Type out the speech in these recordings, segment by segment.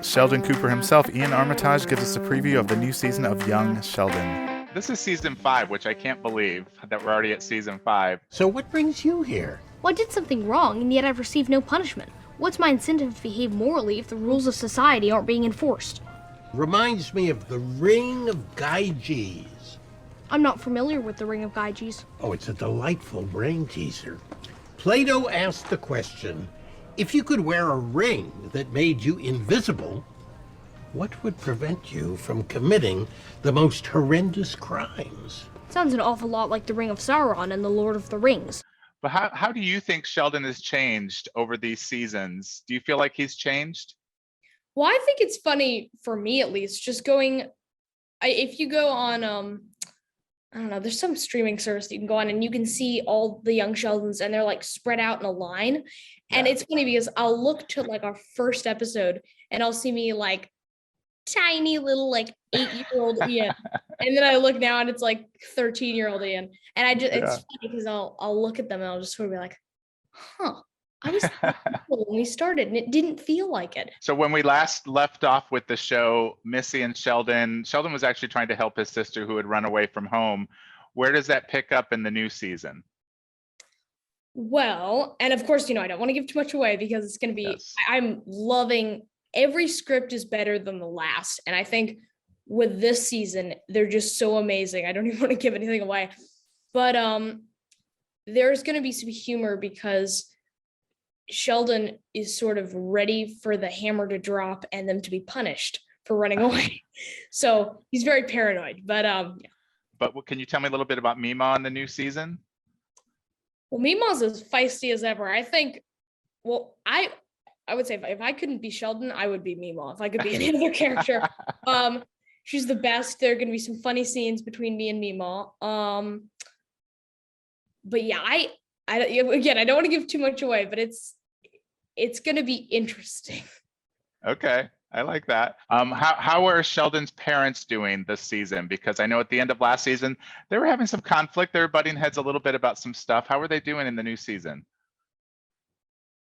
Sheldon Cooper himself, Iain Armitage, gives us a preview of the new season of Young Sheldon. This is season 5, which I can't believe that we're already at season 5. So what brings you here? Well, I did something wrong, and yet I've received no punishment. What's my incentive to behave morally if the rules of society aren't being enforced? Reminds me of the Ring of Gyges. I'm not familiar with the Ring of Gyges. Oh, it's a delightful brain teaser. Plato asked the question, if you could wear a ring that made you invisible, what would prevent you from committing the most horrendous crimes? Sounds an awful lot like the Ring of Sauron and the Lord of the Rings. But how do you think Sheldon has changed over these seasons? Do you feel like he's changed? Well, I think it's funny, for me at least, just going, if you go on, I don't know, there's some streaming service that you can go on and you can see all the young Sheldons and they're like spread out in a line. And it's funny because I'll look to like our first episode and I'll see me like tiny little like 8-year-old Iain. And then I look now and it's like 13-year-old Iain. And I just, it's funny because I'll look at them and I'll just sort of be like, I was when we started and it didn't feel like it. So when we last left off with the show, Missy and Sheldon was actually trying to help his sister who had run away from home. Where does that pick up in the new season? Well, and of course, I don't want to give too much away because it's going to be, I'm loving, every script is better than the last. And I think with this season, they're just so amazing. I don't even want to give anything away, but there's going to be some humor because Sheldon is sort of ready for the hammer to drop and them to be punished for running away. So he's very paranoid, but But can you tell me a little bit about Mima in the new season? Well, Mima's as feisty as ever. I think, well, I would say if I couldn't be Sheldon, I would be Mima. If I could be any other character. She's the best. There are going to be some funny scenes between me and Mima. But yeah, I don't want to give too much away, but it's going to be interesting. Okay. I like that. How are Sheldon's parents doing this season? Because I know at the end of last season, they were having some conflict. They were butting heads a little bit about some stuff. How are they doing in the new season?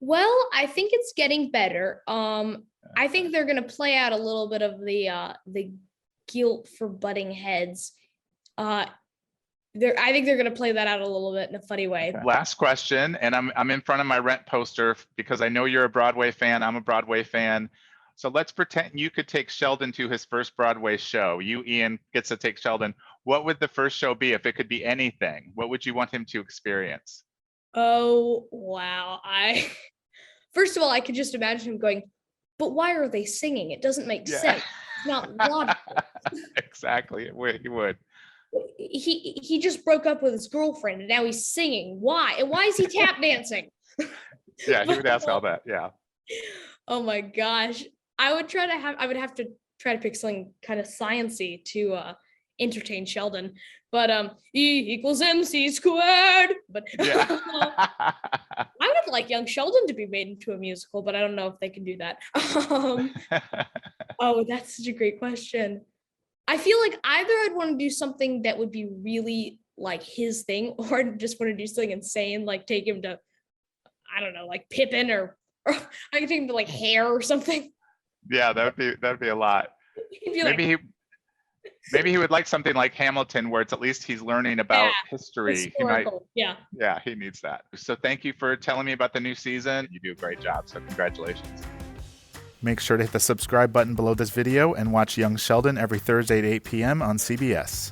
Well, I think it's getting better. I think they're going to play out a little bit of the guilt for butting heads. I think they're going to play that out a little bit in a funny way. Okay. Last question, and I'm in front of my Rent poster because I know you're a Broadway fan. I'm a Broadway fan. So let's pretend you could take Sheldon to his first Broadway show. You, Iain, gets to take Sheldon. What would the first show be if it could be anything? What would you want him to experience? Oh, wow. First of all, I could just imagine him going, but why are they singing? It doesn't make sense. It's not logical. Exactly. He would. He just broke up with his girlfriend and now he's singing. Why? And why is he tap dancing? Yeah, he would ask all that. Yeah. Oh my gosh. I would have to try to pick something kind of sciencey to entertain Sheldon. But E = MC squared. But yeah. I would like Young Sheldon to be made into a musical, but I don't know if they can do that. Oh, that's such a great question. I feel like either I'd want to do something that would be really like his thing, or I'd just want to do something insane, like take him to, I don't know, like Pippin, or I could take him to like Hair or something. Yeah, that'd be a lot. Maybe he would like something like Hamilton, where it's at least he's learning about history. Yeah, he needs that. So thank you for telling me about the new season. You do a great job, so congratulations. Make sure to hit the subscribe button below this video and watch Young Sheldon every Thursday at 8 p.m. on CBS.